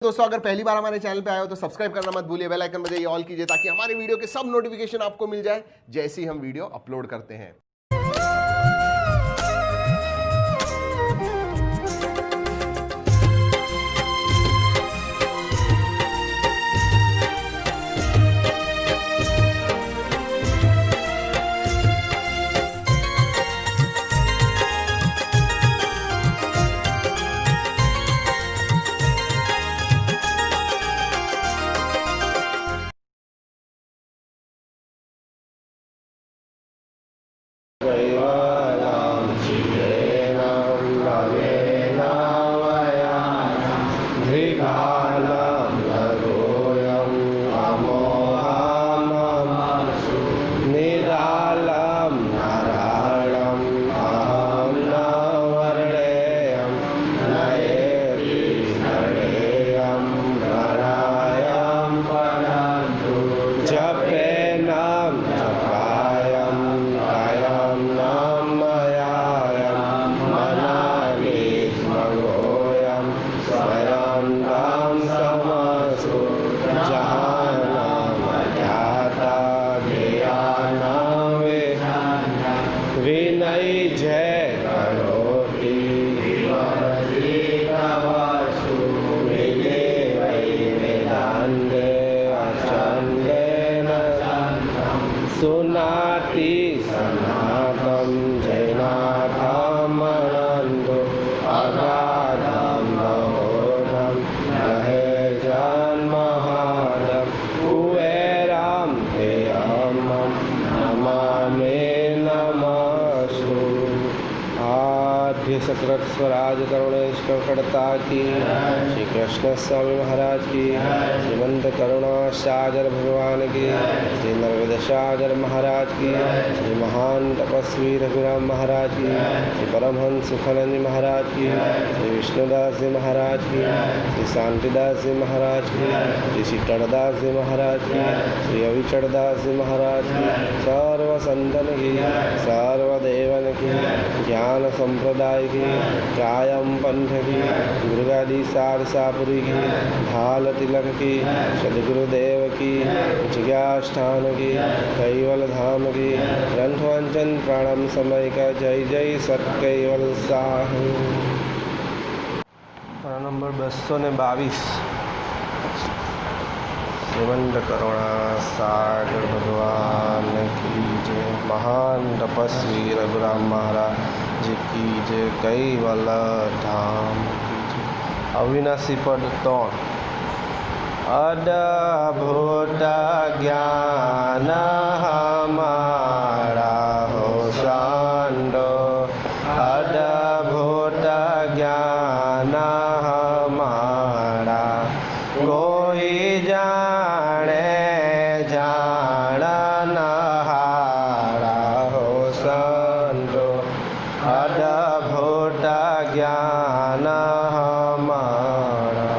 दोस्तों अगर पहली बार हमारे चैनल पे आए हो तो सब्सक्राइब करना मत भूलिए, बेल आइकन बजाइए, ऑल कीजिए ताकि हमारे वीडियो के सब नोटिफिकेशन आपको मिल जाए जैसे ही हम वीडियो अपलोड करते हैं। सुनाति सनातम जैनाथमनंदो अगाधम नवोधम नहे जन्महादम कुएराम ते अमम नमामि नमस्तु। आद्य सकृत स्वराज करुणेश्वर कड़ता की, श्री कृष्ण स्वामी महाराज की, श्रीमंत करुणा सागर भगवान की, श्री नर्मदा सागर महाराज की, श्री महान तपस्वी रघुराम महाराज की, श्री परमहंस सुखानंद महाराज की, श्री विष्णुदास जी महाराज की, श्री शांतिदास जी महाराज की, श्री शीतलदास जी महाराज की, श्री अविचलदास जी महाराज की, सर्व संतन की, सर्वदेवन की, ज्ञान संप्रदाय की, कायम पंथ की, दुर्गादी सारसापुरी की, भाल तिलक की, सदगुरुदेव की, जिज्ञास्थान की, कैवल धाम की, ग्रंथवांचन प्राणम समय का जय जय सत्कैवल साहू। नंबर 222। श्रीमंत करुणा सागर भगवान की जय। महान तपस्वी रघुराम महाराज जी की जय। कैवल धाम की जय। अविनाशी पद 3। अद्भुत ज्ञान हमारा हो सांडो, अद्भुत ज्ञान हमारा कोई जाने जान हारा हो सांडो, अद्भुत ज्ञान हमारा।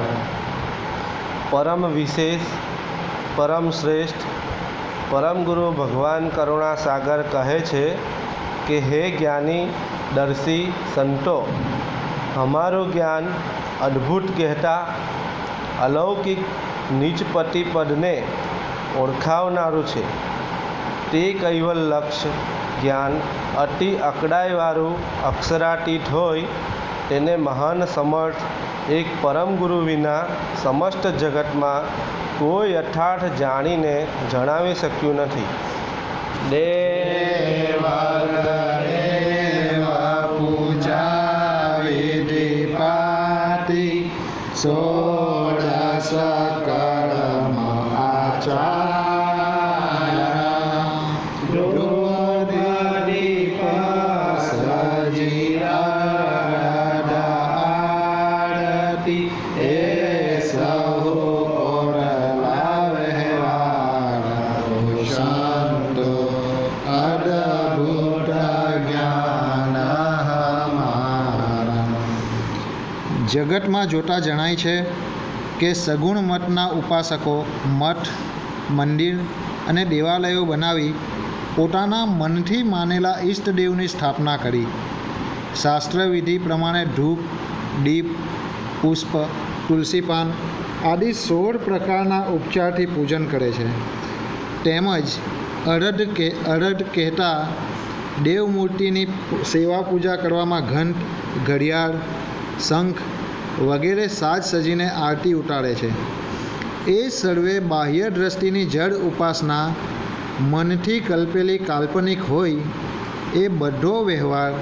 परम विशेष, परम श्रेष्ठ, परम गुरु भगवान करुणा सागर कहे छे कि हे ज्ञानी दर्शी संतो, हमारू ज्ञान अद्भुत कहता अलौकिक નીચપતિ પદને ઓળખાવનારું છે। તે કૈવલ લક્ષ્ય જ્ઞાન અતિ અકડાઈવાળું અક્ષરાતીત હોય તેને મહાન સમર્થ એક પરમ ગુરુ વિના સમસ્ત જગતમાં કોઈ યથાર્થ જાણીને જણાવી શક્યું નથી। દેવા પૂજા વિધિ પાતિ સોળસ કર્મ આચાર્ય દોદીપ સજીરાડતી એ સહુ ઓરલા વહેવાડા શાંતો અદ્ભુત જ્ઞાન હમારા। જગતમાં જોતા જણાય છે કે સગુણ મતના ઉપાસકો મઠ, મંદિર અને દેવાલયો બનાવી પોતાના મનથી માનેલા ઈષ્ટદેવની સ્થાપના કરી। શાસ્ત્રવિધિ પ્રમાણે ધૂપ, દીપ, પુષ્પ તુલસી પાન આદિ 16 પ્રકારના ઉપચારથી પૂજન કરે છે. તેમજ અરઢ કહેતા દેવમૂર્તિની સેવા પૂજા કરવામાં ઘંટ, ઘડિયાળ, શંખ વગેરે સાજ સજીને આરતી ઉતારે છે. એ સર્વે બાહ્ય દ્રષ્ટિની જડ ઉપાસના મનથી કલ્પેલી કાલ્પનિક હોય એ બધો વ્યવહાર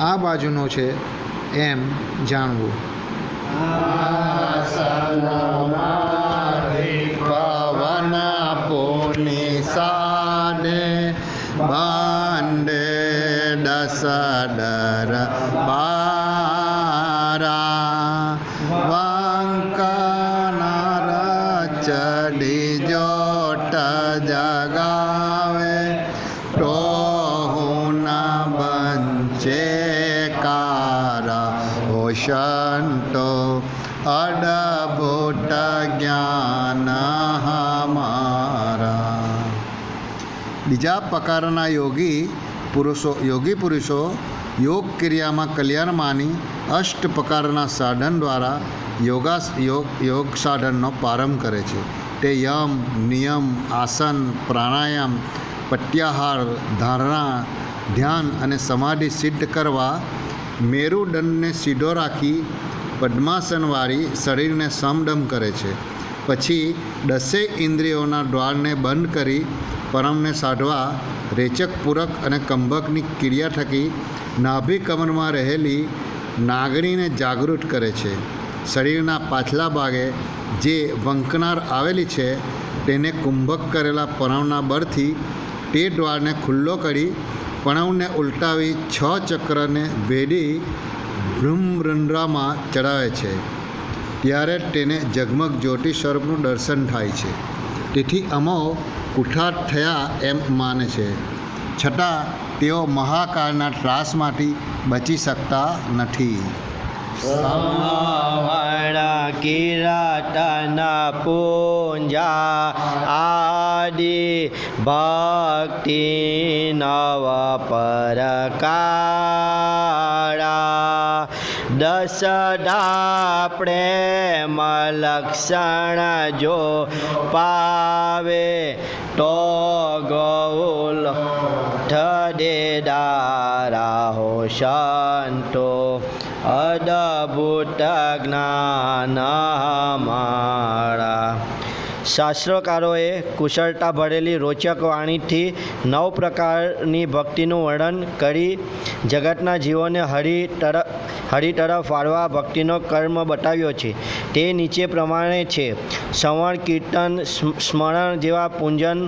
આ બાજુનો છે એમ જાણવું. પવન પુની સાને બાંડે દસ દર બારા વંકનાર ચડી જોટ જગાવે ટોહુના બંચે કારા હોશંતો અડભૂત જ્ઞાન હમારા. બીજા પ્રકારના યોગી પુરુષો યોગ ક્રિયામાં કલ્યાણ માની અષ્ટ પ્રકારના સાધન દ્વારા યોગ સાધનનો પ્રારંભ કરે છે. તે યમ, નિયમ, આસન, પ્રાણાયામ, પ્રત્યાહાર, ધારણા, ધ્યાન અને સમાધિ સિદ્ધ કરવા મેરુદંડને સીધો રાખી પદ્માસનવાળી શરીરને સમદમ કરે છે. પછી 10 ઇન્દ્રિયોના દ્વારને બંધ કરી પરમને સાધવા રેચક પૂરક અને કંભકની ક્રિયા થકી નાભી કમરમાં રહેલી નાગણીને જાગૃત કરે છે. શરીરના પાછલા ભાગે જે વંકનાર આવેલી છે તેને કુંભક કરેલા પણવના બળથી તે દ્વારને ખુલ્લો કરી પણવને ઉલટાવી 6 ચક્રને ભેદી બ્રહ્મરંધ્રમાં ચડાવે છે. ત્યારે તેને જગમગ જ્યોતિ સ્વરૂપનું દર્શન થાય છે. તેથી અમો કુઠાટ થયા એમ માને છે, છતાં તેઓ મહાકાળના ત્રાસમાંથી બચી શકતા નથી. સમવર્ણ કિરાતન પૂંજા આદિ ભક્તિ નવ પરકારા દસડા પ્રેમ લક્ષણ જો પાવે તો ગૌલ ઠદેદારા હો સંતો અદભૂત જ્ઞાન હમારા. શાસ્ત્રકારોએ કુશળતા ભરેલી રોચક વાણીથી 9 પ્રકારની ભક્તિનું વર્ણન કરી જગતના જીવોને હરિ તરફ વાળવા ભક્તિનો કર્મ બતાવ્યો છે. તે નીચે પ્રમાણે છે: શ્રવણ, કીર્તન, સ્મરણ જેવા પૂજન,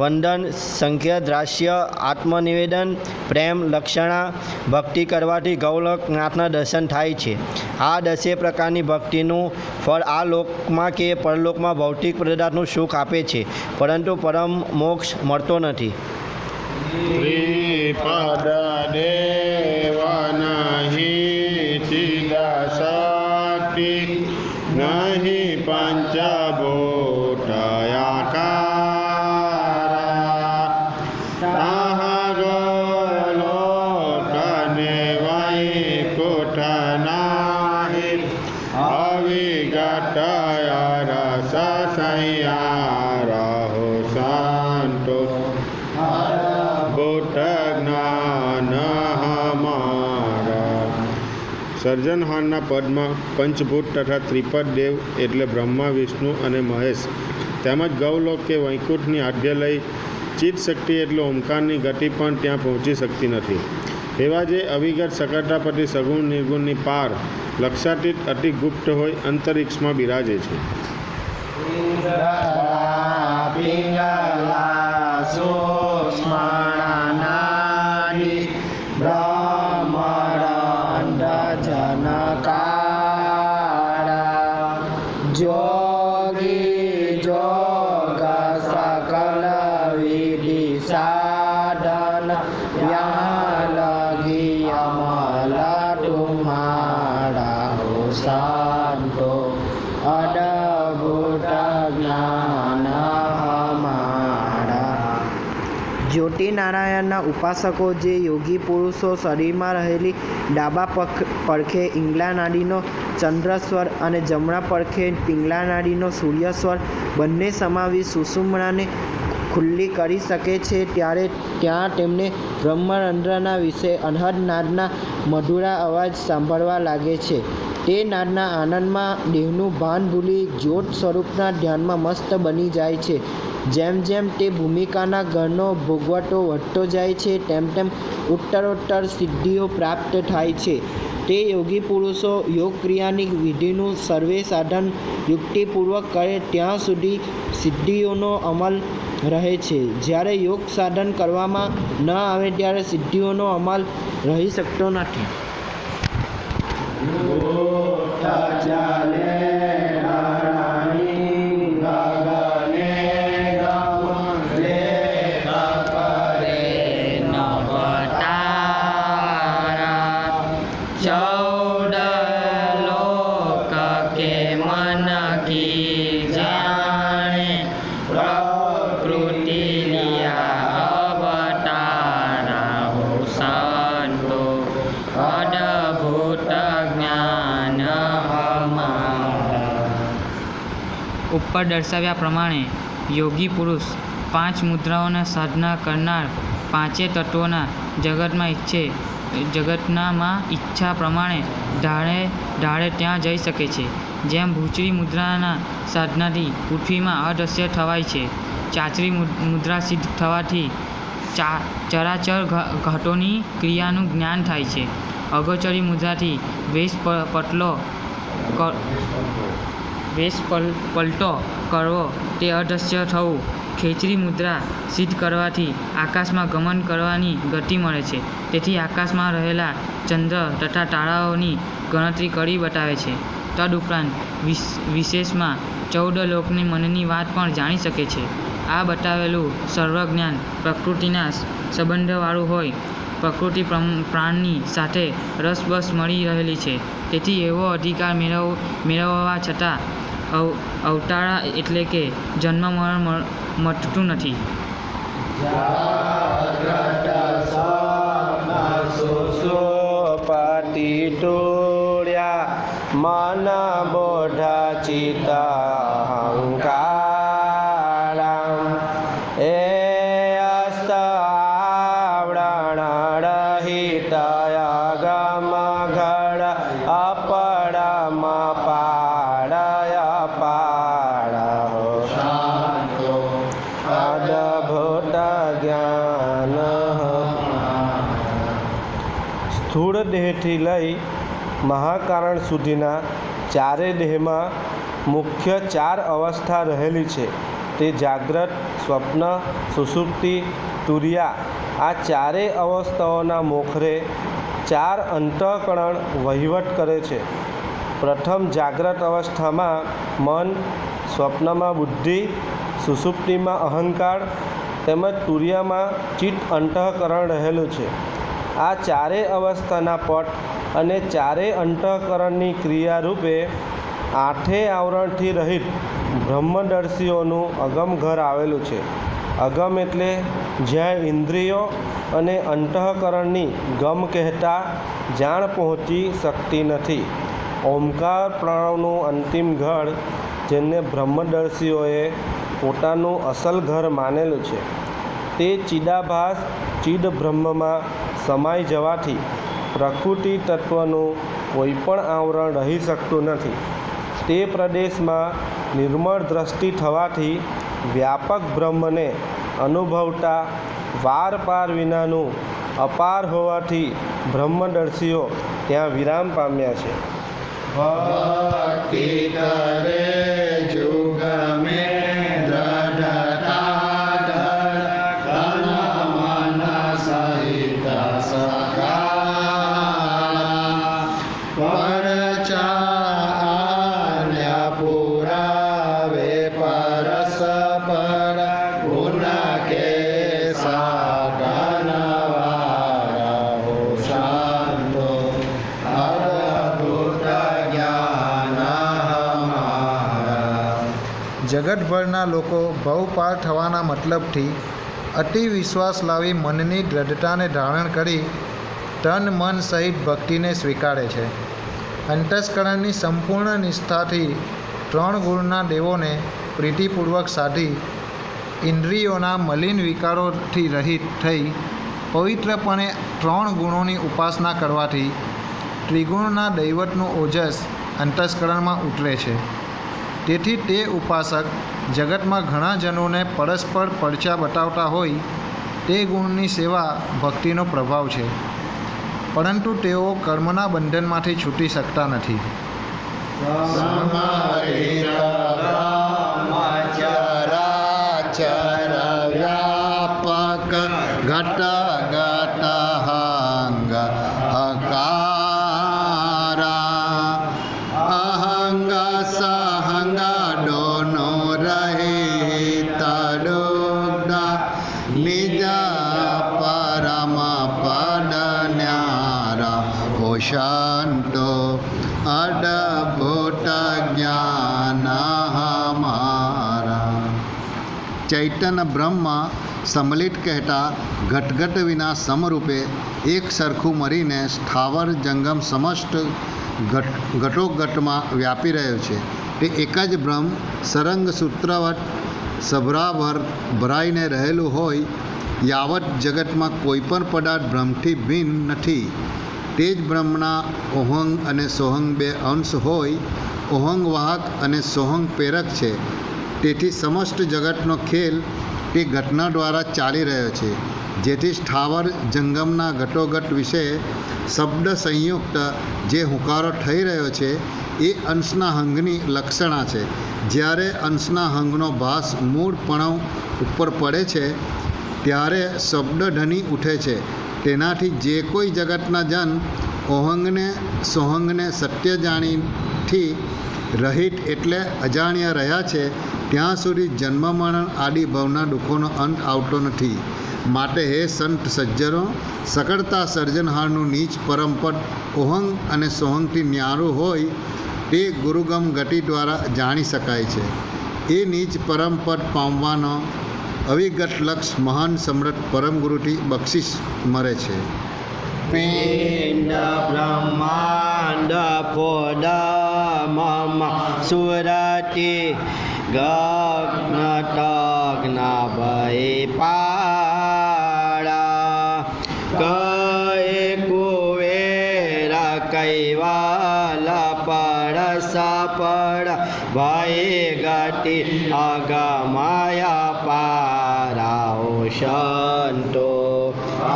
વંદન, સંખ્ય, દ્રાસ્ય, આત્મનિવેદન, પ્રેમ, લક્ષણા ભક્તિ કરવાથી ગૌલોકનાથના દર્શન થાય છે. આ 10 પ્રકારની ભક્તિનું ફળ આ લોકમાં કે પરલોકમાં ભૌતિક પદાર્થનું સુખ આપે છે, પરંતુ પરમ મોક્ષ મળતો નથી. ત્રિપદ દેવ નહીં ચિદ શક્તિ નહીં પંચભૂતયાકારા તાહ ગોલોકને વૈકુંઠ નાહિ અવિગત રસ સંયાર હો સંતો અદભૂત જ્ઞાન હમારા. સર્જનહારના પદમાં પંચભૂત તથા ત્રિપદ દેવ એટલે બ્રહ્મા, વિષ્ણુ અને મહેશ તેમજ ગૌલોક કે વૈકુંઠની આધ્ય લઈ ચિત્ત શક્તિ એટલે ઓમકારની ગતિ પણ ત્યાં પહોંચી શકતી નથી. એવા જે અવિગત સકર્તાપતિ સગુણ નિર્ગુણની પાર લક્ષાતીત અતિ ગુપ્ત હોય અંતરિક્ષમાં બિરાજે છે. જોગી જોગ સકલ વિધિ સાધન યાં લગી અમલ તુમ્હારા હો સંતો અદભૂત જ્ઞાન હમારા. જ્યોતિનારાયણના ઉપાસકો જે યોગી પુરુષો શરીરમાં રહેલી ડાબા પડખે ઈંગલા નાડીનો ચંદ્રસ્વર અને જમણા પડખે પિંગલા નાડીનો સૂર્યસ્વર બંને સમાવી સુષુમ્નાને ખુલ્લી કરી શકે છે, ત્યારે ત્યાં તેમને બ્રહ્મરંધ્રના વિશે અનહદ નાદના મધુરા અવાજ સાંભળવા લાગે છે. તે નાદના આનંદમાં દેહનું ભાન ભૂલી જ્યોત સ્વરૂપના ધ્યાનમાં મસ્ત બની જાય છે. જેમ જેમ તે ભૂમિકાના ઘરનો ભોગવટો વધતો જાય છે, તેમ તેમ ઉત્તરોત્તર સિદ્ધિઓ પ્રાપ્ત થાય છે. તે યોગી પુરુષો યોગ ક્રિયાની વિધિનું સર્વે સાધન યુક્તિપૂર્વક કરે ત્યાં સુધી સિદ્ધિઓનો અમલ રહે છે. જ્યારે યોગ સાધન કરવામાં ન આવે ત્યારે સિદ્ધિઓનો અમલ રહી શકતો નથી. ઉપર દર્શાવ્યા પ્રમાણે યોગી પુરુષ 5 મુદ્રાઓના સાધના કરનાર પાંચે તત્વોના જગતનામાં ઈચ્છા પ્રમાણે ઢાળે ત્યાં જઈ શકે છે. જેમ ભૂચરી મુદ્રાના સાધનાથી પૃથ્વીમાં અદૃશ્ય થવાય છે, ચાચરી મુદ્રા સિદ્ધ થવાથી ચરાચર ઘાટોની ક્રિયાનું જ્ઞાન થાય છે, અગોચરી મુદ્રાથી વેશ પલટો કરવો તે અદૃશ્ય થવું, ખેચરી મુદ્રા સિદ્ધ કરવાથી આકાશમાં ગમન કરવાની ગતિ મળે છે, તેથી આકાશમાં રહેલા ચંદ્ર તથા તારાઓની ગણતરી કરી બતાવે છે. તદુપરાંત વિશેષમાં 14 લોકની મનની વાત પણ જાણી શકે છે. આ બતાવેલું સર્વજ્ઞાન પ્રકૃતિના સંબંધવાળું હોય, પ્રકૃતિ પ્રાણની સાથે રસબસ મળી રહેલી છે, તેથી એવો અધિકાર મેળવવા છતાં અવતારા એટલે કે જન્મ મરણ મટતું નથી. મન બોધા ચિત્તહંકારમ એ અસ્તઆવરણ રહિત અગમ ઘડ અપરમ પાડય પાડ અદભુત જ્ઞાન. સ્થૂળ દેહથી લઈ મહાકારણ સુધીના ચારે દેહમાં મુખ્ય 4 અવસ્થા રહેલી છે. તે જાગ્રત, સ્વપ્ન, સુષુપ્તિ, તુર્યા. આ ચારેય અવસ્થાઓના મોખરે 4 અંતઃકરણ વહીવટ કરે છે. પ્રથમ જાગ્રત અવસ્થામાં મન, સ્વપ્નમાં બુદ્ધિ, સુષુપ્તિમાં અહંકાર તેમજ તુર્યામાં ચિત્ત અંતઃકરણ રહેલું છે. આ ચારેય અવસ્થાના પટ અને ચારેય અંતઃકરણની ક્રિયા રૂપે 8 આવરણથી રહિત બ્રહ્મદર્શીઓનું અગમ ઘર આવેલું છે. અગમ એટલે જ્યાં ઇન્દ્રિયો અને અંતઃકરણની ગમ કહેતા જાણ પહોંચી શકતી નથી. ઓમકાર પ્રણવનું અંતિમ ઘર જેને બ્રહ્મદર્શીઓએ પોતાનું અસલ ઘર માનેલું છે, તે ચિદાભાસ ચિદ બ્રહ્મમાં સમાઈ જવાથી પ્રકૃતિ તત્વનું કોઈપણ આવરણ રહી શકતું નથી. તે પ્રદેશમાં નિર્મળ દ્રષ્ટિ થવાથી વ્યાપક બ્રહ્મને અનુભવતા વાર પાર વિનાનું અપાર હોવાથી બ્રહ્મદર્શીઓ ત્યાં વિરામ પામ્યા છે. ભક્તિ કરે જુગ મે જગતભરના લોકો ભવ પાર થવાના મતલબથી અતિ વિશ્વાસ લાવી મનની દ્રઢતાને ધારણ કરી તન મન સહિત ભક્તિને સ્વીકારે છે. અંતસ્કરણની સંપૂર્ણ નિષ્ઠાથી 3 ગુણના દેવોને પ્રીતિપૂર્વક સાધી ઇન્દ્રિયોના મલિન વિકારોથી રહિત થઈ પવિત્રપણે 3 ગુણોની ઉપાસના કરવાથી ત્રિગુણના દૈવતનું ઓજસ અંતસ્કરણમાં ઉતરે છે. તેથી તે ઉપાસક જગતમાં ઘણા જનોને પરસ્પર પડછા બતાવતા હોય તે ગુણની સેવા ભક્તિનો પ્રભાવ છે, પરંતુ તેઓ કર્મના બંધનમાંથી છૂટી શકતા નથી. ચરાચર વ્યાપક ઘટ ઘટ હંગ અકારા અહંગ સહંગ ડોનો રહિત દુગ્ધ નિજ પરમ પદ ન્યારા ઓશાંતો અડભૂત જ્ઞાન હમારા. ચૈતન્ય બ્રહ્મ સમલિત કહેતા ઘટઘટ વિના સમરૂપે એક સરખું મરીને સ્થાવર જંગમ સમસ્ત ઘટોઘટમાં વ્યાપી રહ્યો છે. તે એક જ બ્રહ્મ સરંગ સૂત્રવત સભરાભર ભરાઈને રહેલું હોય યાવત જગતમાં કોઈ પણ પદાર્થ બ્રહ્મથી ભિન્ન નથી. તે જ બ્રહ્મના ઓહંગ અને સોહંગ 2 અંશ હોય. ઓહંગ વાહક અને સોહંગ પ્રેરક છે. તેથી સમસ્ત જગતનો ખેલ તે ઘટના દ્વારા ચાલી રહ્યો છે. જેથી સ્થાવર જંગમના ઘટોઘટ વિશે શબ્દ સંયુક્ત જે હુંકારો થઈ રહ્યો છે એ અંશના હંગની લક્ષણા છે. જ્યારે અંશના હંગનો ભાસ મૂળ પણવ ઉપર પડે છે ત્યારે શબ્દ ધ્વનિ ઉઠે છે. તેનાથી જે કોઈ જગતના જન ઓહંગને સોહંગને સત્ય જાણીથી રહિત એટલે અજાણ્યા રહ્યા છે ત્યાં સુધી જન્મ મરણ આદિ ભવના દુઃખોનો અંત આવતો નથી. માટે હે સંત સજ્જનો, સકળતા સર્જનહારનું નીચ પરમપદ ઓહંગ અને સોહંગથી ન્યારું હોય તે ગુરુગમ ગતિ દ્વારા જાણી શકાય છે. એ નીચ પરમપદ પામવાનો અવિગત લક્ષ મહાન સમ્રાટ પરમ ગુરુથી બક્ષિસ મળે છે. પિંડ બ્રહ્માંડ પોડ મમ સુરતી ગગ્ન તગ્ન ભય પાડા કય કુવેર કૈવાલ પરસ પડ ભય ગતિ અગમાયા પારાઓ સંતો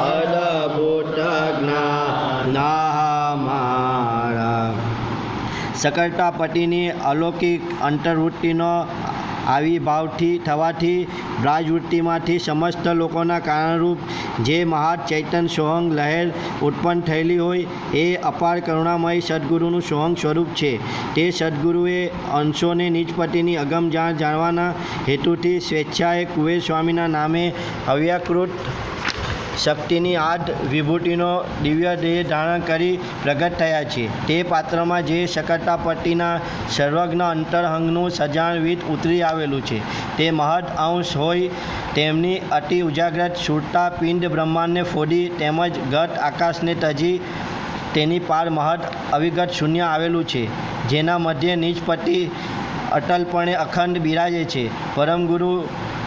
અદભુત જ્ઞાન હમારા. સકળતા પતિની અલૌકિક અંતર્વૃત્તિનો આવિર્ભાવથી થવાથી બ્રાજવૃત્તિમાંથી સમસ્ત લોકોના કારણરૂપ જે મહાત ચૈતન્ય સોહંગ લહેર ઉત્પન્ન થયેલી હોય એ અપાર કરુણામય સદગુરુનું સોહંગ સ્વરૂપ છે. તે સદગુરુએ અંશોને નિજપતિની અગમ જાણવાના હેતુથી સ્વેચ્છાએ કુવેર સ્વામીના નામે અવ્યાકૃત શક્તિની આદ વિભૂતિનો દિવ્ય દેહ ધારણ કરી પ્રગટ થયા છે. તે પાત્રમાં જે સકળતાપતિના સર્વજ્ઞ અંતરહંગનું સજાણવિત ઉતરી આવેલું છે તે મહદ અંશ હોય તેમની અતિ ઉજાગ્રત સુરતા પિંડ બ્રહ્માંડને ફોડી તેમજ ગત આકાશને તજી તેની પાર મહદ અવિગત શૂન્ય આવેલું છે, જેના મધ્ય નિજપતિ અટલપણે અખંડ બિરાજે છે. પરમગુરુ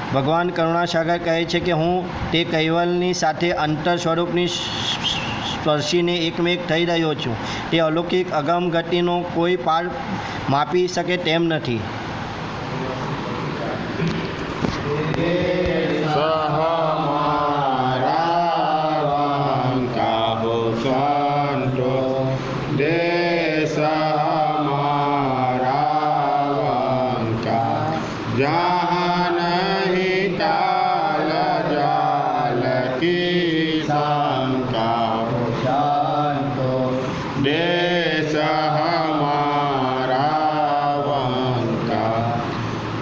ભગવાન કરુણાસાગર કહે છે કે હું તે કૈવલની સાથે અંતર સ્વરૂપની સ્પર્શીને એકમેક થઈ રહ્યો છું. તે અલૌકિક અગમ ગતિનો કોઈ પાર માપી શકે તેમ નથી.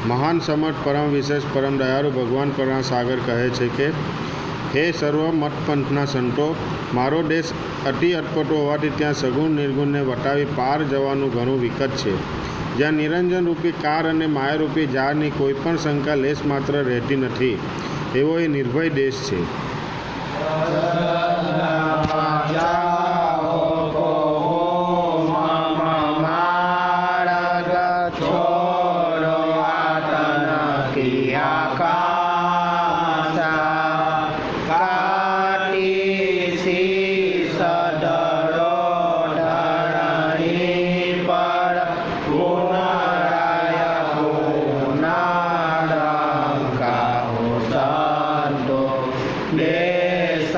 મહાન સમર્થ પરમ વિશેષ પરમ દયાળુ ભગવાન કરુણાસાગર કહે છે કે હે સર્વ મતપંથના સંતો, મારો દેશ અતિ અટપટો હોવાથી ત્યાં સગુણ નિર્ગુણને વટાવી પાર જવાનું ઘણું વિકટ છે. જ્યાં નિરંજન રૂપી કાર અને માયારૂપી જાળની કોઈ પણ શંકા લેશ માત્ર રહેતી નથી, એવો એ નિર્ભય દેશ છે. કી આકાશા કાટી શીશ ધરો ધરણી પર પુનરાય પુનરંકા હો સંતો દેશ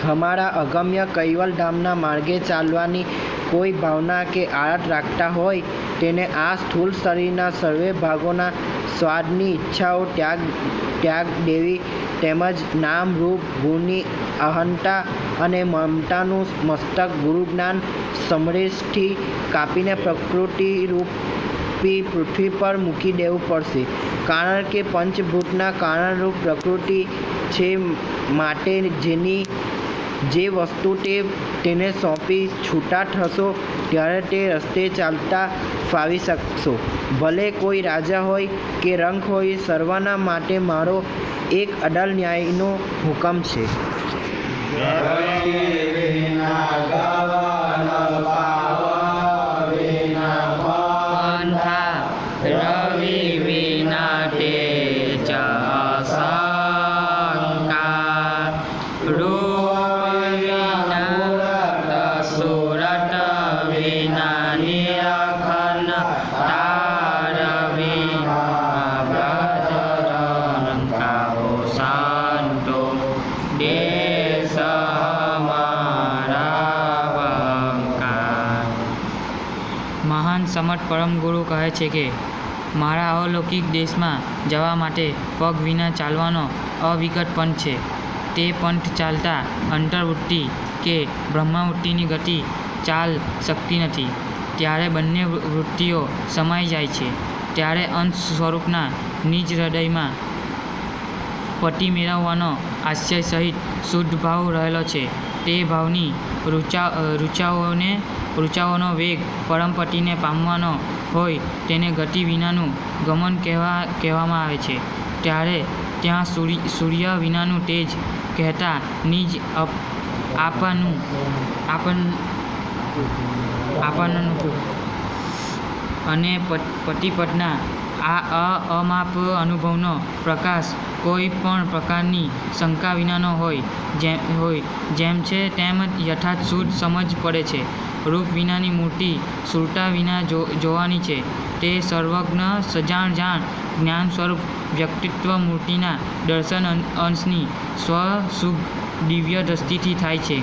हमारा अगम्य कैवल धामना मार्गे चालवानी कोई भावना के आड़त રાખતા હોય તેને આ સ્થૂળ શરીરના સર્વે ભાગોના સ્વાદની ઈચ્છાઓ ત્યાગ દેવી તેમજ નામ રૂપ ગુણની અહંતા અને મમતાનું મસ્તક ગુરુ જ્ઞાન સમરેશથી કાપીને પ્રકૃતિ રૂપી પૃથ્વી પર મૂકી દેવું પડશે, કારણ કે પંચભૂતના કારણરૂપ પ્રકૃતિ છે. માટે જેની જે વસ્તુ તેને સોંપી છૂટા થશો ત્યારે તે રસ્તે ચાલતા ફાવી શકશો. ભલે કોઈ રાજા હોય કે રંક હોય, સર્વના માટે મારો એક અડલ ન્યાયનો હુકમ છે. રવિ વિના તેજ અસંકા, રૂપ વિના સુરત વિના નિરખન, તાર વિના બ્રજરંકા હો સંતો દેશ હમારા વંકા. મહાન સમર્થ પરમ ગુરુ કહે છે કે મારા અલૌકિક દેશમાં જવા માટે પગ વિના ચાલવાનો અવિકટ પંથ છે. તે પંથ ચાલતા અંતર્વૃત્તિ કે બ્રહ્મવૃત્તિની ગતિ ચાલ શકતી નથી. ત્યારે બંને વૃત્તિઓ સમાઈ જાય છે. ત્યારે અંશ સ્વરૂપના નિજ હૃદયમાં પતિ મેળવવાનો આશય સહિત શુદ્ધ ભાવ રહેલો છે. તે ભાવની ઋચાઓનો વેગ પરમપતિને પામવાનો હોય તેને ગતિ વિનાનું ગમન કહેવામાં આવે છે. ત્યારે ત્યાં સૂર્ય વિનાનું તેજ કહેતા નિજ આપવાનું અને પતિપદના આ અમાપ અનુભવનો પ્રકાશ કોઈ પણ પ્રકારની શંકા વિનાનો હોય જેમ છે તેમ યથાર્થ શુદ્ધ સમજ પડે છે. રૂપ વિનાની મૂર્તિ સુરતા વિના જોવાની છે. તે સર્વજ્ઞ સજાણ જ્ઞાન સ્વરૂપ વ્યક્તિત્વ મૂર્તિના દર્શન અંશની સ્વશુભ દિવ્ય દ્રષ્ટિથી થાય છે.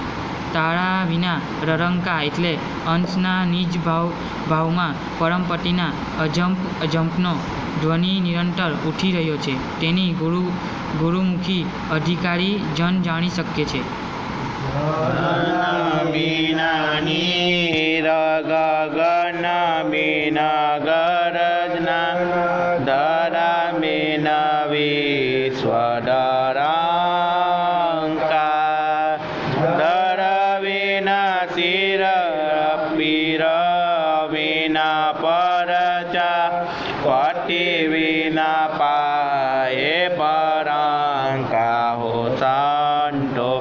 તારા વિના રરંકા એટલે અંશના નિજ ભાવમાં પરમપતિના અજંપનો ધ્વનિ નિરંતર ઉઠી રહ્યો છે. તેની ગુરુમુખી અધિકારી જન જાણી શકે છે. ગગન બીના ગરજના ધરા બીના વિશ્વદરાંકા, ધર વિના શિર પીર વિના પરચા, પતિ વિના પાયે પરાંકા હો સંતો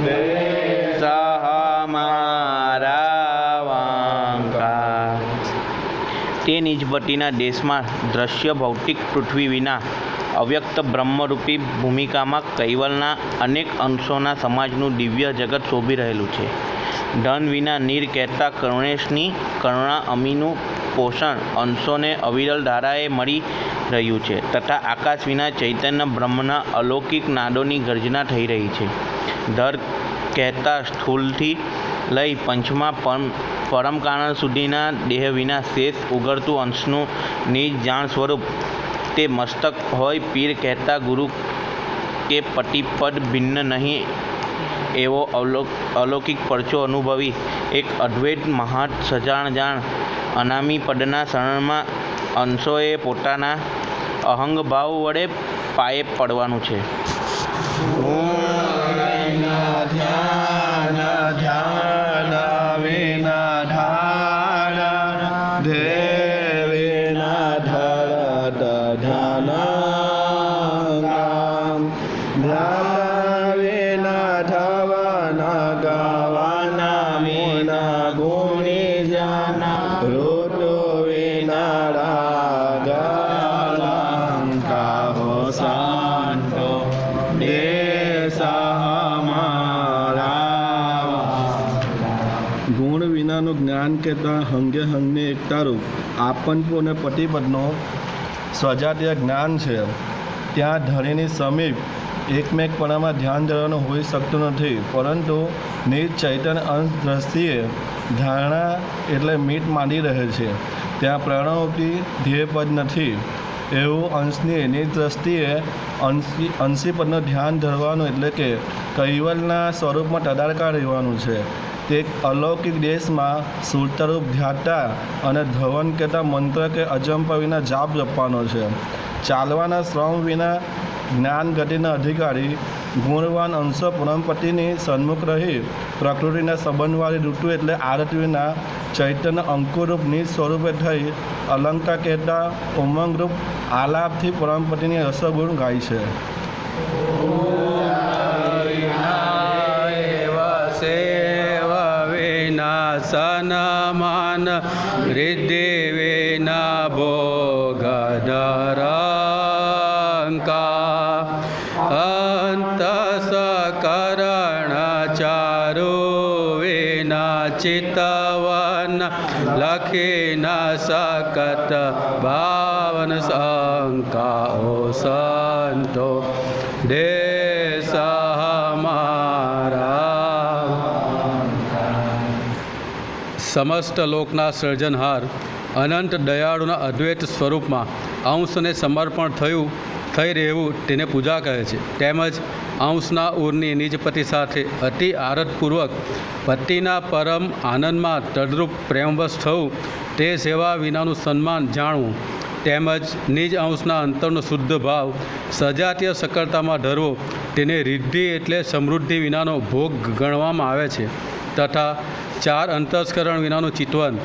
દેશ હમારા વંકા. તે નિજપતિના દેશમાં દ્રશ્ય ભૌતિક પૃથ્વી વિના અવ્યક્ત બ્રહ્મરૂપી ભૂમિકામાં કૈવલના અનેક અંશોના સમાજનું દિવ્ય જગત શોભી રહેલું છે. ધન વિના નીર કહેતા કરુણેશની કરુણા અમીનું પોષણ અંશોને અવિરલ ધારાએ મળી રહ્યું છે તથા આકાશ વિના ચૈતન્ય બ્રહ્મના અલૌકિક નાદોની ગર્જના થઈ રહી છે. ધર કહેતા સ્થૂલથી લઈ પંચમા પરમ કારણ સુધીના દેહ વિના શેષ ઉગરતું અંશનું નિજ જાણ સ્વરૂપ તે મસ્તક હોય. પીર કહેતા ગુરુ કે પતિપદ ભિન્ન નહીં એવો અલૌકિક પરચો અનુભવી એક અદ્વૈત મહાત સજાણ અનામી પદના શરણમાં અંશોએ પોતાના અહંગભાવ વડે પાયે પડવાનું છે. ગુણી નિજના ઋતુ વિના ગલંકા હો સંતો દેશ હમારા. ગુણ વિનાનું જ્ઞાન કહેતા હંગે હંગની એકતારૂપ આપનપો અને પતિપદનો સ્વજાતીય જ્ઞાન છે. ત્યાં ધણીની સમીપ એકમેકપણામાં ધ્યાન ધરવાનું હોઈ શકતું નથી, પરંતુ નિજ ચૈતન્ય અંશ દ્રષ્ટિએ ધારણા એટલે મીટ માંડી રહે છે. ત્યાં પ્રણવથી ધ્યેયપદ નથી. એવું અંશની નિજ દ્રષ્ટિએ અંશીપદનું ધ્યાન ધરવાનું એટલે કે કૈવલના સ્વરૂપમાં તદારકાર રહેવાનું છે. તે અલૌકિક દેશમાં સુરતારૂપ ધ્યાતા અને ધવન કહેતા મંત્ર કે અજંપા વિના જાપ જપવાનો છે. ચાલવાના શ્રમ વિના જ્ઞાન ગતિના અધિકારી ગુણવાન અંશો પરમપતિની સન્મુખ રહી પ્રકૃતિના સંબંધવાળી ઋતુ એટલે આરતી વિના ચૈતન્ય અંકુરૂપ નિજ સ્વરૂપે થઈ અલંકાર કહેતા ઉમંગરૂપ આલાપથી પરમપતિની રસગુણ ગાય છે. સનમાન રિદ્ધિ વિના ભોગધરંકા અંતસકરણ ચારુ વિના ચિતવન લખી ન સકત ભાવન શંકાઓ સંતો દેશ હમારા. સમસ્ત લોકના સર્જનહાર અનંત દયાળુના અદ્વૈત સ્વરૂપમાં અંશને સમર્પણ થઈ રહેવું તેને પૂજા કહે છે. તેમજ અંશના ઉરની નિજપતિ સાથે અતિ આરતપૂર્વક પતિના પરમ આનંદમાં તદ્રુપ પ્રેમવશ થવું, તે સેવા વિનાનું સન્માન જાણવું, તેમજ નિજ અંશના અંતરનો શુદ્ધ ભાવ સજાતીય સકળતામાં ધરવો, તેને રિદ્ધિ એટલે સમૃદ્ધિ વિનાનો ભોગ ગણવામાં આવે છે. તથા ચાર અંતસ્કરણ વિનાનું ચિતવન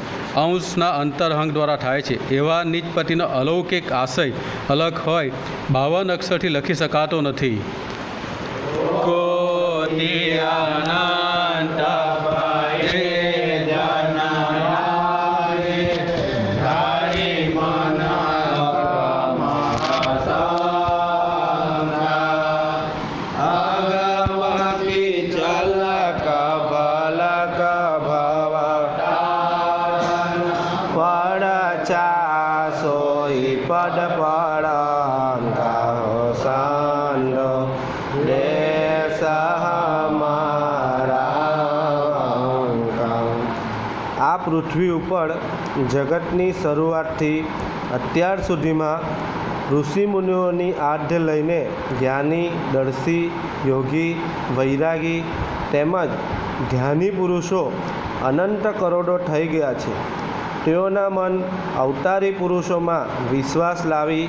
અંશના અંતરહંગ દ્વારા થાય છે. એવા નિજપતિનો અલૌકિક આશય અલગ હોય 52 અક્ષરથી લખી શકાતો નથી. પદ પડાંકા સાંડો દેશ હમારા. આ પૃથ્વી ઉપર જગતની શરૂઆતથી અત્યાર સુધીમાં ઋષિમુનિઓની આદ્ય લઈને જ્ઞાની, દર્શી, યોગી, વૈરાગી તેમજ ધ્યાની પુરુષો અનંત કરોડો થઈ ગયા છે. તેઓના મન અવતારી પુરુષોમાં વિશ્વાસ લાવી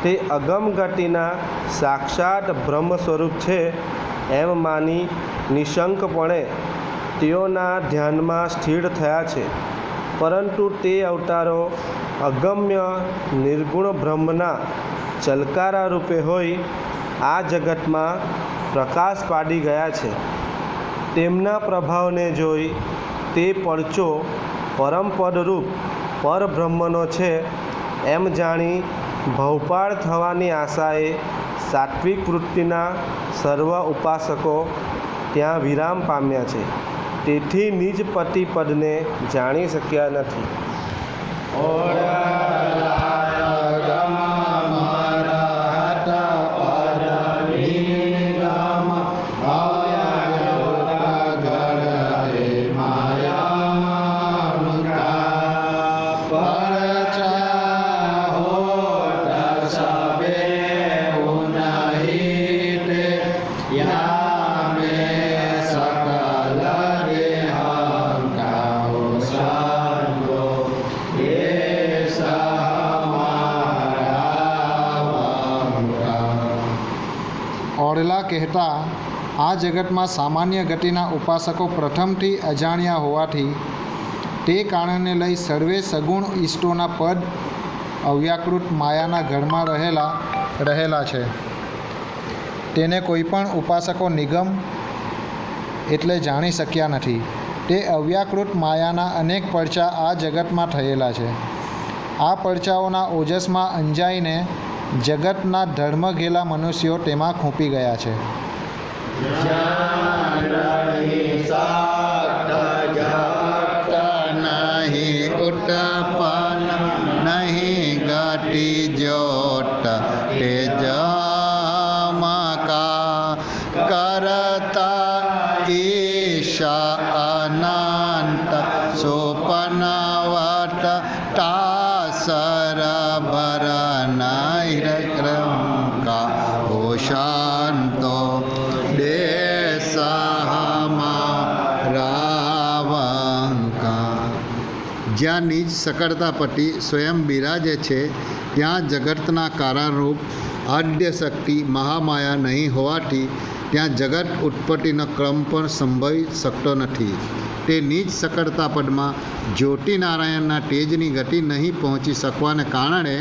તે અગમ ગતિના સાક્ષાત બ્રહ્મ સ્વરૂપ છે એમ માની નિશંકપણે તેઓના ધ્યાનમાં સ્થિર થયા છે. પરંતુ તે અવતારો અગમ્ય નિર્ગુણ બ્રહ્મના ચલકારા રૂપે હોઈ આ જગતમાં પ્રકાશ પાડી ગયા છે. તેમના પ્રભાવને જોઈ તે પરચો પરમપદરૂપ પરબ્રહ્મનો છે એમ જાણી ભવપાળ થવાની આશાએ સાત્વિક વૃત્તિના સર્વ ઉપાસકો ત્યાં વિરામ પામ્યા છે. તેથી નિજ પતિ પદને જાણી શક્યા નથી. ઓરલા કહેતા આ જગતમાં સામાન્ય ગતિના ઉપાસકો પ્રથમથી અજાણ્યા હોવાથી તે કારણને લઈ સર્વે સગુણ ઈષ્ટોના પદ અવ્યાકૃત માયાના ઘરમાં રહેલા છે. તેને કોઈ પણ ઉપાસકો નિગમ એટલે જાણી શક્યા નથી. તે અવ્યાકૃત માયાના અનેક પડચા આ જગતમાં થયેલા છે. આ પડચાઓના ઓજસમાં અંજાઈને જગતના ધર્મઘેલા મનુષ્યો તેમાં ખૂંપી ગયા છે. નહીં ઉત્પન્ન નહીં ઘટી જોટ તે જમકા કરતા ઈશા અનંત સોપનવટ તાસર ભર નૈરક્રમકા ઓ શાંતો જ્યાં નિજ સકળતાપતિ સ્વયં બિરાજે છે ત્યાં જગતના કારણરૂપ આદ્ય શક્તિ મહામાયા નહીં હોવાથી ત્યાં જગત ઉત્પત્તિનો ક્રમ પણ સંભવી શકતો નથી. તે નિજ સકળતાપદમાં જ્યોતિનારાયણના તેજની ગતિ નહીં પહોંચી શકવાને કારણે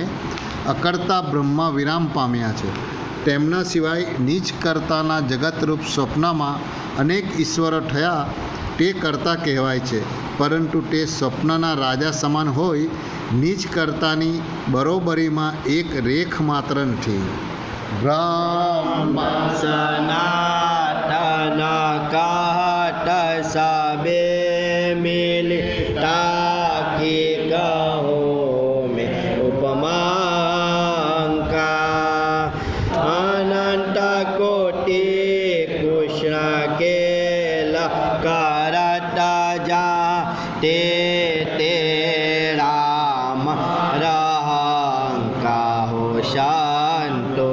અકર્તા બ્રહ્મા વિરામ પામ્યા છે. તેમના સિવાય નિજ કર્તાના જગતરૂપ સ્વપ્નમાં અનેક ઈશ્વરો થયા તે કર્તા કહેવાય છે, પરંતુ તે સ્વપ્નના રાજા સમાન હોય નિજ કર્તાની બરોબરીમાં એક રેખ માત્ર નથી. બ્રહ્મ સનાતન કહત સબે મિલતા કી કહો મે ઉપમાંકા અનંત કોટી કૃષ્ણ કેલ કરતા જા તે રામ રહંકા હો શાંતો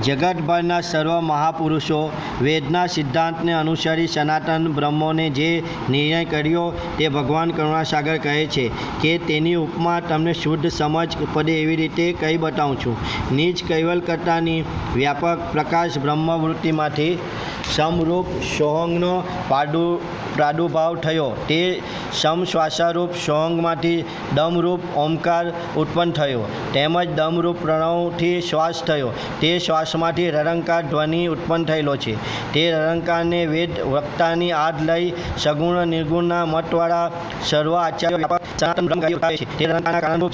જગતભરના સર્વ મહાપુરુષો વેદના સિદ્ધાંતને અનુસરી સનાતન બ્રહ્મોને જે નિર્ણય કર્યો તે ભગવાન કરુણાસાગર કહે છે કે તેની ઉપમા તમને શુદ્ધ સમજ પડે એવી રીતે કહી બતાવું છું. નિજ કૈવલ્યકર્તાની વ્યાપક પ્રકાશ બ્રહ્મવૃત્તિમાંથી સમરૂપ સોહંગનો પ્રાદુર્ભાવ થયો. તે સમશ્વાસારૂપ સોહંગમાંથી દમરૂપ ઓમકાર ઉત્પન્ન થયો. તેમજ દમરૂપ પ્રણવથી શ્વાસ થયો. તે શ્વાસમાંથી રરંકાર ધ્વનિ ઉત્પન્ન થયેલો છે. તે રરંકારને વેદ વક્તાની આદ લઈ સગુણ નિર્ગુણના મતવાળા સર્વ આચાર્ય વ્યાપક સનાતન બ્રહ્મ કહી ઉઠાવે છે. તે રરંકારના કારણરૂપ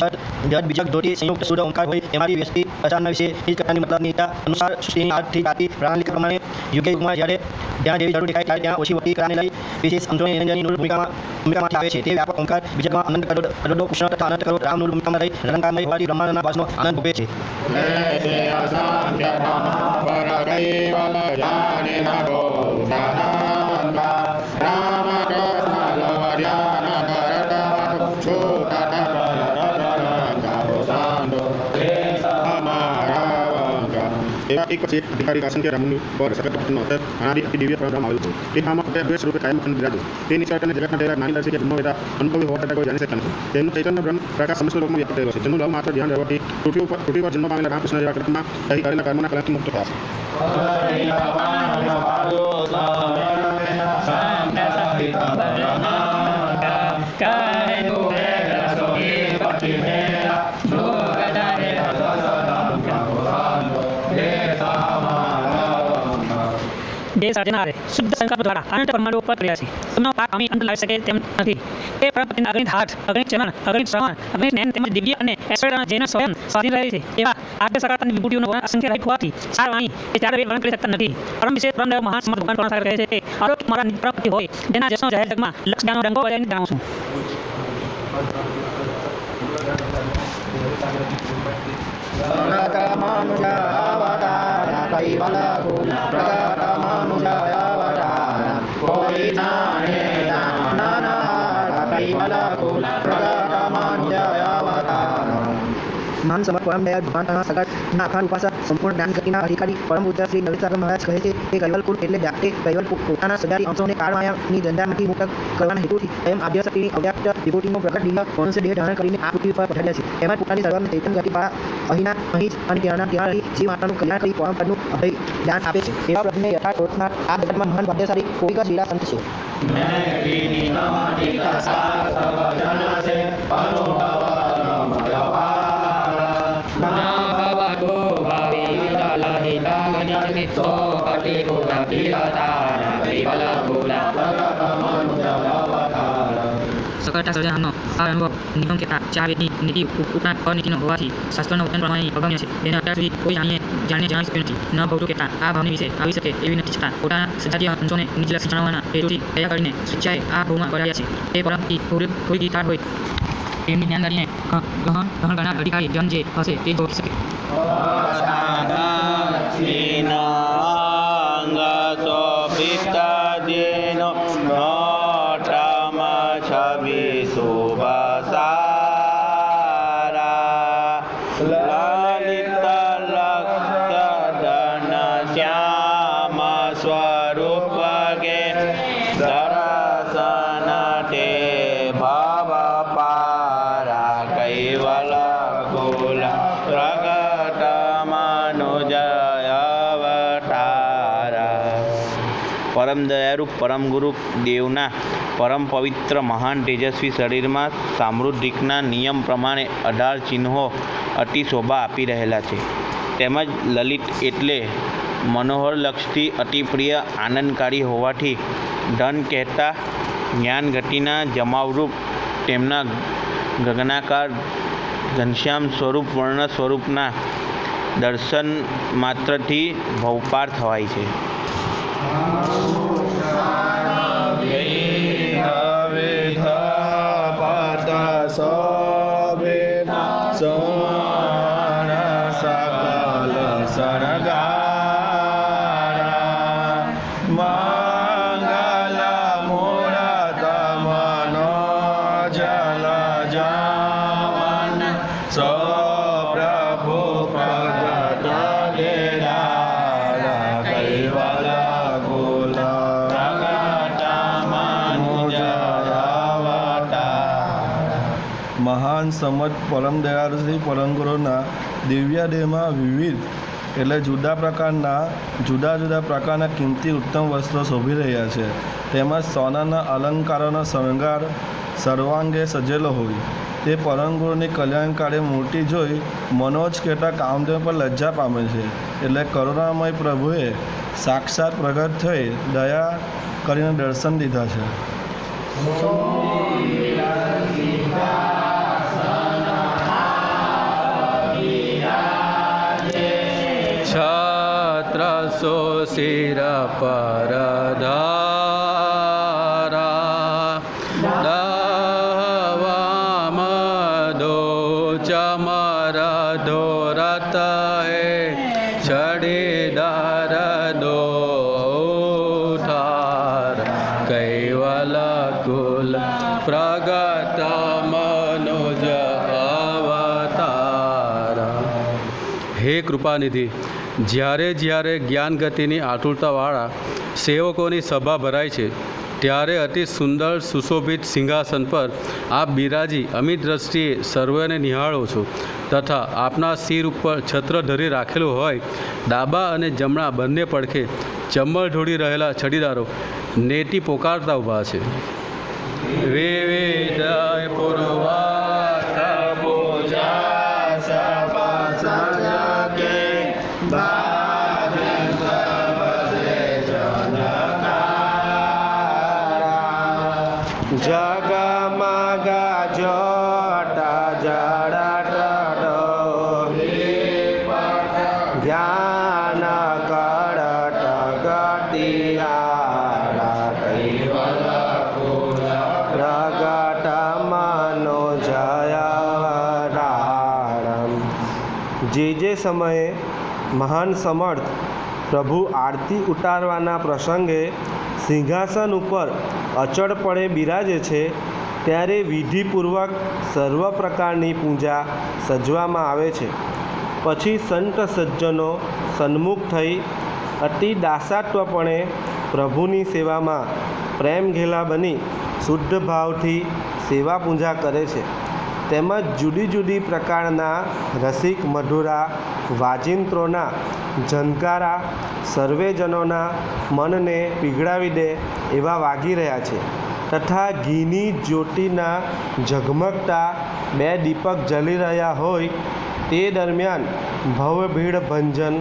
જડ બીજક ધોતી સંયુક્ત શુદ્ધ ઓમકાર હોય એમાંથી વ્યસ્તિ અચારના વિશે નિજ કર્તાની મતલબની ઈચ્છા અનુસાર સૃષ્ટિની આદથી જાતિ પ્રણાલી પ્રમાણે યુગે યુગમાં જ્યારે જ્યાં જેવી જરૂર દેખાય ત્યારે ત્યાં ઓછી વસ્તી કરાને લઈ વિશેષ અંશોની નિરંજનની નૂર ભૂમિકામાંથી આવે છે. તે વ્યાપક ઓમકાર બીજકમાં અનંત કરોડો કૃષ્ણ તથા અનંત કરોડ રામ નૂર ભૂમિકામાં રહી રરંકારમય હોવાથી બ્રહ્માંડના ભાસનો આનંદ ભોગવે છે. એક પછી એક અધિકારી શાસન રામની પર સકળનો અવતાર અનાદિ દિવ્ય પરબ્રહ્મ આવેલું છે. તે નામ અભ્યાસ રૂપે કાયમ અખંડ બિરાજો. તે નિષ્ઠાને જગતના ટેરા જ્ઞાની દર્શી કે બ્રહ્મવેતા અનુભવી હોવા છતાં કોઈ જાણી શકતા નથી. તેમનું ચૈતન્ય બ્રહ્મ પ્રકાશ સમસ્ત લોકમાં વ્યાપ્ત થયેલો છે. જેનું લવ માત્ર ધ્યાન રહેવાથી પૃથ્વી પર જન્મ પામેલા રામકૃષ્ણ જેવા કલ્પમાં રહી કરેલા કર્મના કલંકથી મુક્ત થયા. જે સર્જનારે શુદ્ધ સંકલ્પ દ્વારા અનંત પરમાણુ ઉપર કર્યા છે. તેમનો પાક અમી અંત લાવી શકે તેમ નથી. તે પ્રપતિના અગણિત હાથ, અગણિત ચરણ, અગણિત શ્રવણ, અગણિત જ્ઞાન તેમજ દિવ્ય અને ઐશ્વર્ય જેને સ્વયં સ્વાધીન રહે છે એવા આદ્ય સકાળની વિભૂતિઓનું વર્ણન અસંખ્ય રહિત હોવાથી ચાર વાણી એ ચાર વેદ વર્ણન કરી શકતા નથી. પરમ વિશેષ પરમદેવ મહાન સમર્થ ભગવાન કરુણાસાગર કહે છે કે અલૌકિક મારા નિજ પ્રપતિ હોય જેના જશનો જાહેર જગમાં લક્ષ જ્ઞાનો રંગો બજાવીને જણાવું છું. મહાન સમર્થ પરમદયાળ ભગવાન કરુણાસાગરના અખંડ ઉપાસક સંપૂર્ણ જ્ઞાન ગતિના અધિકારી પરમ પૂજ્ય શ્રી નરેન્દ્રસાગર મહારાજ કહે છે કે કૈવલ્યકુલ એટલે જાતે કૈવલ્ય પોતાના સજાતી અંશોને કાળમાયાની જંજારમાંથી મુક્ત કરવાના હેતુથી સ્વયં આદ્યશક્તિની અવ્યાક્ત વિભૂતિનો પ્રગટ દિવ્ય મનુષ્ય દેહ ધારણ કરીને આ પૃથ્વી પર પધાર્યા છે. એમાં પોતાની સર્વને ચૈતન્ય ગતિવાળા અહીં જ અને ત્યાં રહી જીવ માતાનું કલ્યાણ કરી પરમ પદનું અભય જ્ઞાન આપે છે. એવા પ્રભુને યથાર્થ ઓળખનાર આ જગતમાં મહાન ભાગ્યશાળી કોઈક જ લીલા સંત છે. સકળતા સર્જનહારનો આ અનુભવ નિગમ કહેતા ચાર વેદની નીતિ ઉપરાંત અનીતિનો હોવાથી શાસ્ત્રના વચન પ્રમાણે અગમ્ય છે. તેને અત્યાર સુધી કોઈ જણાવી શક્યું નથી. ન ભવતું કહેતા આ ભાવની વિશે આવી શકે એવી નથી, છતાં પોતાના સજાતીય અંશોને નિજલક્ષી જણાવવાના હેતુથી દયા કરીને સ્વેચ્છાએ આ ભાવમાં કરાયા છે. તે પરમથી કોઈ ગીતાર હોય એમની જ્ઞાનદારીને ગ્રહણ કરનાર અધિકારી જન જે હશે તે જ ઓળખી શકે. પરમ દયાળુ પરમ ગુરુ દેવના પરમ પવિત્ર મહાન તેજસ્વી શરીરમાં સામૃદ્ધિકના નિયમ પ્રમાણે 18 ચિહ્નો અતિ શોભા આપી રહેલા છે. તેમજ લલિત એટલે મનોહર લક્ષથી અતિ પ્રિય આનંદકારી હોવાથી ધન કહેતા જ્ઞાન ગતિના જમાવરૂપ તેમના ગગનાકાર ઘનશ્યામ સ્વરૂપ વર્ણ સ્વરૂપના દર્શન માત્રથી ભવપાર થવાય છે. મહાન સમત પરમ દયાળુ શ્રી પરમ ગુરુના દિવ્ય દેહમાં વિવિધ એટલે જુદા જુદા પ્રકારના કિંમતી ઉત્તમ વસ્ત્રો શોભી રહ્યા છે. તેમજ સોનાના અલંકારોનો શણગાર સર્વાંગે સજેલો હોય તે પરમ ગુરુની કલ્યાણકારી મૂર્તિ જોઈ મનોજ કહેતા કામદેવ પર લજ્જા પામે છે. એટલે કરુણામય પ્રભુએ સાક્ષાત પ્રગટ થઈ દયા કરીને દર્શન દીધા છે. છત્રસો શિર પર ધારા દવા મધો ચમર ધોરત હે છડીદાર દો ઠાર કૈવલ કુલ પ્રગટ મનોજ અવતારા. હે કૃપાનિધિ, જ્યારે જ્ઞાન ગતિની આતુરતાવાળા સેવકોની સભા ભરાય છે ત્યારે અતિ સુંદર સુશોભિત સિંહાસન પર આપ બિરાજી અમિત દ્રષ્ટિએ સર્વેને નિહાળો છો તથા આપના શિર ઉપર છત્ર ધરી રાખેલું હોય ડાબા અને જમણા બંને પડખે ચંબલ ઢોળી રહેલા છડીદારો નેટી પોકારતા ઊભા છે. વિવિધ પૂર્વા જગમગા જોટા જડટડો ધ્યાન કરટ ગતિહારા પ્રગટ મનોજયવતારમ. જે સમયે મહાન સમર્થ પ્રભુ આરતી ઉતારવાના પ્રસંગે સિંહાસન ઉપર અચળપણે બિરાજે છે ત્યારે વિધિપૂર્વક સર્વ પ્રકારની પૂજા સજવામાં આવે છે. પછી સંત સજ્જનો સન્મુખ થઈ અતિ દાસાત્વપણે પ્રભુની સેવામાં પ્રેમ ઘેલા બની શુદ્ધ ભાવથી સેવા પૂજા કરે છે. તેમજ જુદી જુદી પ્રકારના રસિક મધુરા વાજિંત્રોના ઝંકારા સર્વેજનોના મનને પીગળાવી દે એવા વાગી રહ્યા છે તથા ઘીની જ્યોતિના ઝગમગતા 2 દીપક જલી રહ્યા હોય તે દરમિયાન ભવભીડ ભંજન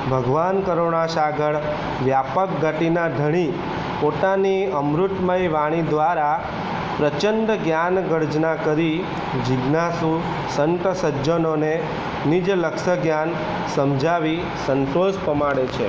ભગવાન કરુણાસાગર વ્યાપક ગતિના ધણી પોતાની અમૃતમય વાણી દ્વારા પ્રચંડ જ્ઞાન ગર્જના કરી જિજ્ઞાસુ સંત સજ્જનોને નિજ લક્ષ્ય જ્ઞાન સમજાવી સંતોષ પમાડે છે.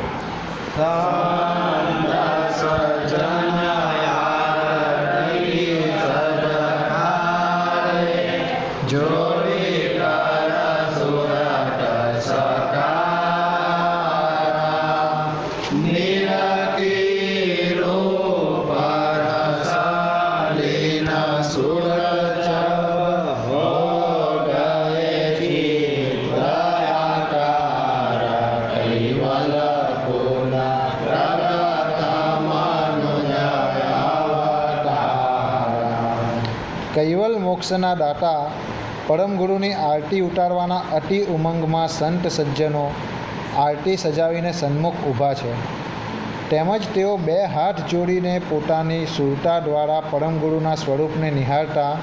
કૈવલ મોક્ષના દાતા પરમ ગુરુની આરતી ઉતારવાના અતિ ઉમંગમાં સંત સજ્જનો આરતી સજાવીને સન્મુખ ઊભા છે. તેમજ તેઓ બે હાથ જોડીને પોતાની સુરતા દ્વારા પરમ ગુરુના સ્વરૂપને નિહાળતા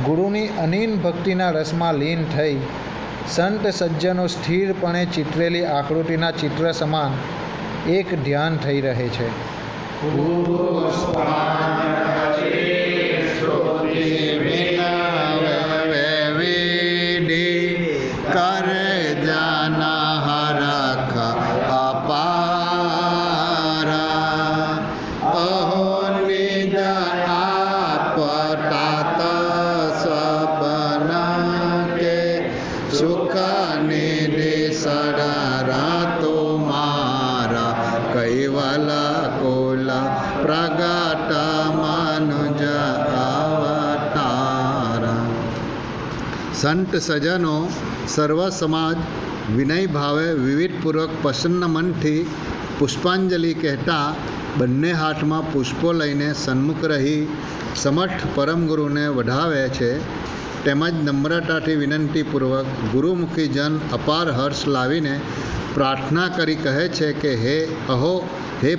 ગુરુની અનીન ભક્તિના રસમાં લીન થઈ સંત સજ્જનો સ્થિરપણે ચિતરેલી આકૃતિના ચિત્ર સમાન એક ધ્યાન થઈ રહે છે. કર જાના હરખ અપારા અહો નિજ આપતાત સબના કે સુખ નિધિ સરા તુમારા કૈવલ કુલ પ્રગટ મનુજ અવતારા. સંત સજ્જનો સર્વ સમાજ વિનય ભાવે વિવિધપૂર્વક પ્રસન્ન મનથી પુષ્પાંજલિ કહેતા બંને હાથમાં પુષ્પો લઈને સન્મુખ રહી સમર્થ પરમ ગુરુને વઢાવે છે. તેમજ નમ્રતાથી વિનંતીપૂર્વક ગુરુમુખી જન અપાર હર્ષ લાવીને પ્રાર્થના કરી કહે છે કે હે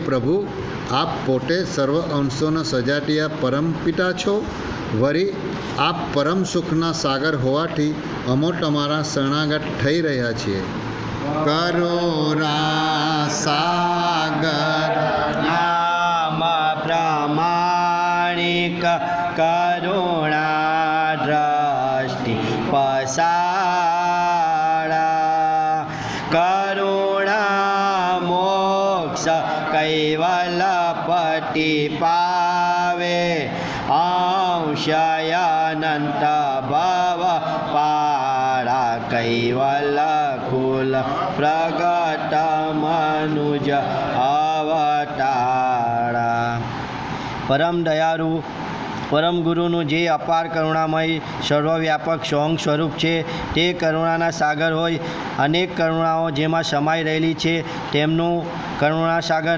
પ્રભુ, આપ પોતે સર્વ અંશોના સજાતીય પરમ પિતા છો. વળી આપ પરમ સુખના સાગર હોવાથી અમો તમારા શરણાગત થઈ રહ્યા છીએ. કરુણા સાગર નામ પ્રમાણિક કરુણા દ્રષ્ટિ પસારા કરુણા મોક્ષ કૈવલ પતિ પાવે અંશયાનંત ભવ પારા કૈવલ કુલ પ્રગટ મનુજ અવતારા. પરમ દયાળુ પરમ ગુરુનું જે અપાર કરુણામય સર્વવ્યાપક સોંગ સ્વરૂપ છે તે કરુણાના સાગર હોય અનેક કરુણાઓ જેમાં સમાઈ રહેલી છે. તેમનું કરુણાસાગર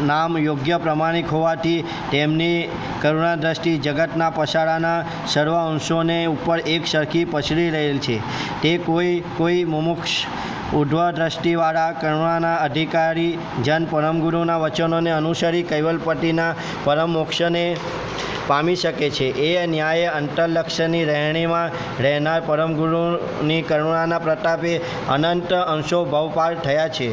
નામ યોગ્ય પ્રમાણિક હોવાથી તેમની કરુણા દ્રષ્ટિ જગતના પસારાના સર્વ અંશોને ઉપર એક સરખી પસરી રહેલ છે. તે કોઈ મુમુક્ષ ઉર્ધ્વ દ્રષ્ટિવાળા કરુણાના અધિકારી જન પરમગુરુના વચનોને અનુસરી કૈવલપતિના પરમ મોક્ષને પામી શકે છે. એ ન્યાયે અંતરલક્ષ્યની રહેણીમાં રહેનાર પરમગુરુની કરુણાના પ્રતાપે અનંત અંશો ભવપાર થયા છે.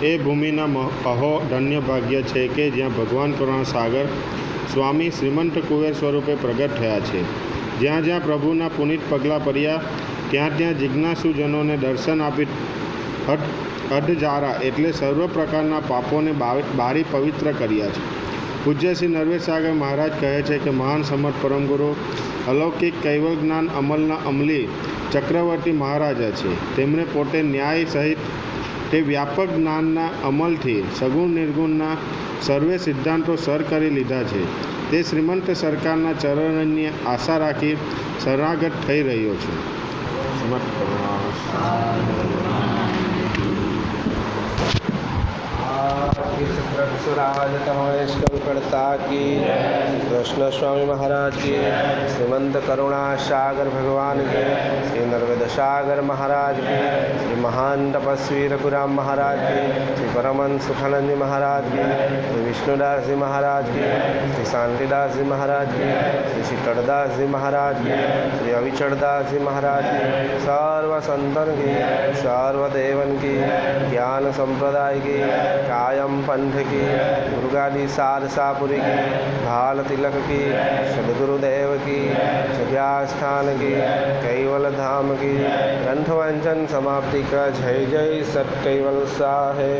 એ ભૂમિના અહો ધન્ય ભાગ્ય છે કે જ્યાં ભગવાન કરુણા સાગર સ્વામી શ્રીમંત કુબેર સ્વરૂપે પ્રગટ થયા છે. જ્યાં જ્યાં પ્રભુના પુનિત પગલાં પડ્યા ત્યાં ત્યાં જિજ્ઞાસુજનોને દર્શન આપી અઢજારા એટલે સર્વ પ્રકારના પાપોને બારી પવિત્ર કર્યા છે. પૂજ્ય શ્રી નરવેશ સાગર મહારાજ કહે છે કે મહાન સમર્થ પરમગુરુ અલૌકિક કૈવલ જ્ઞાન અમલના અમલી ચક્રવર્તી મહારાજા છે. તેમણે પોતે ન્યાય સહિત તે વ્યાપક જ્ઞાનના અમલથી સગુણ નિર્ગુણના સર્વે સિદ્ધાંતો સર કરી લીધા છે. તે શ્રીમંત સરકારના ચરણની આશા રાખી શરણાગત થઈ રહ્યો છું. स्वराज कलकत्ता की, कृष्ण स्वामी महाराज की, श्रीमंत करुणा सागर भगवान की, श्री नर्मदा सागर महाराज की, श्री महान तपस्वी रघुराम महाराज की, श्री परमहंस सुखानंद जी महाराज की, श्री विष्णुदास जी महाराज की, श्री शांतिदास जी महाराज की, श्री शीतलदास जी महाराज की, श्री अविचलदास जी महाराज की, सर्व संतन की, सर्वदेवन की, ज्ञान संप्रदाय की, कायम पंथ की, दुर्गादी सारसापुरी की, भाल तिलक की, सदगुरुदेव की, जग्यास्थान की, कैवल धाम की, ग्रंथवंचन समाप्ति का जय जय सत कैवल साहे.